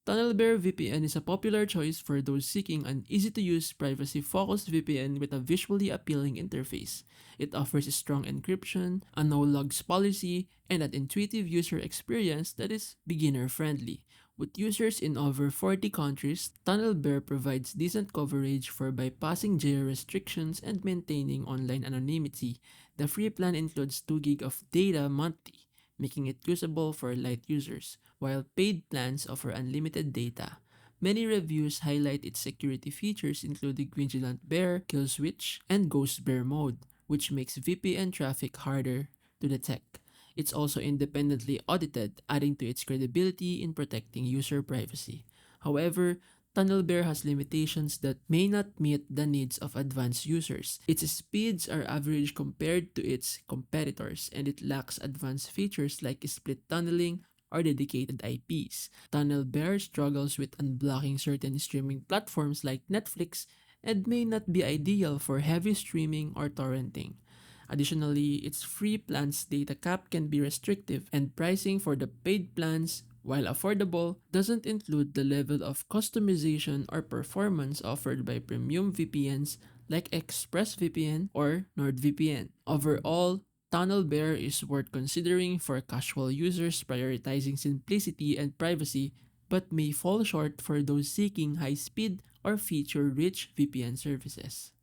Tunnelbear VPN is a popular choice for those seeking an easy-to-use, privacy-focused VPN with a visually appealing interface. It offers a strong encryption, a no-logs policy, and an intuitive user experience that is beginner-friendly. With users in over 40 countries, Tunnelbear provides decent coverage for bypassing geo restrictions and maintaining online anonymity. The free plan includes 2 gig of data monthly, making it usable for light users, while paid plans offer unlimited data. Many reviews highlight its security features including Vigilant Bear, Kill Switch, and Ghost Bear mode, which makes VPN traffic harder to detect. It's also independently audited, adding to its credibility in protecting user privacy. However, Tunnelbear has limitations that may not meet the needs of advanced users. Its speeds are average compared to its competitors, and it lacks advanced features like split tunneling or dedicated IPs. Tunnelbear struggles with unblocking certain streaming platforms like Netflix and may not be ideal for heavy streaming or torrenting. Additionally, its free plan's data cap can be restrictive, and pricing for the paid plans, while affordable, doesn't include the level of customization or performance offered by premium VPNs like ExpressVPN or NordVPN. Overall, Tunnelbear is worth considering for casual users prioritizing simplicity and privacy, but may fall short for those seeking high speed or feature rich VPN services.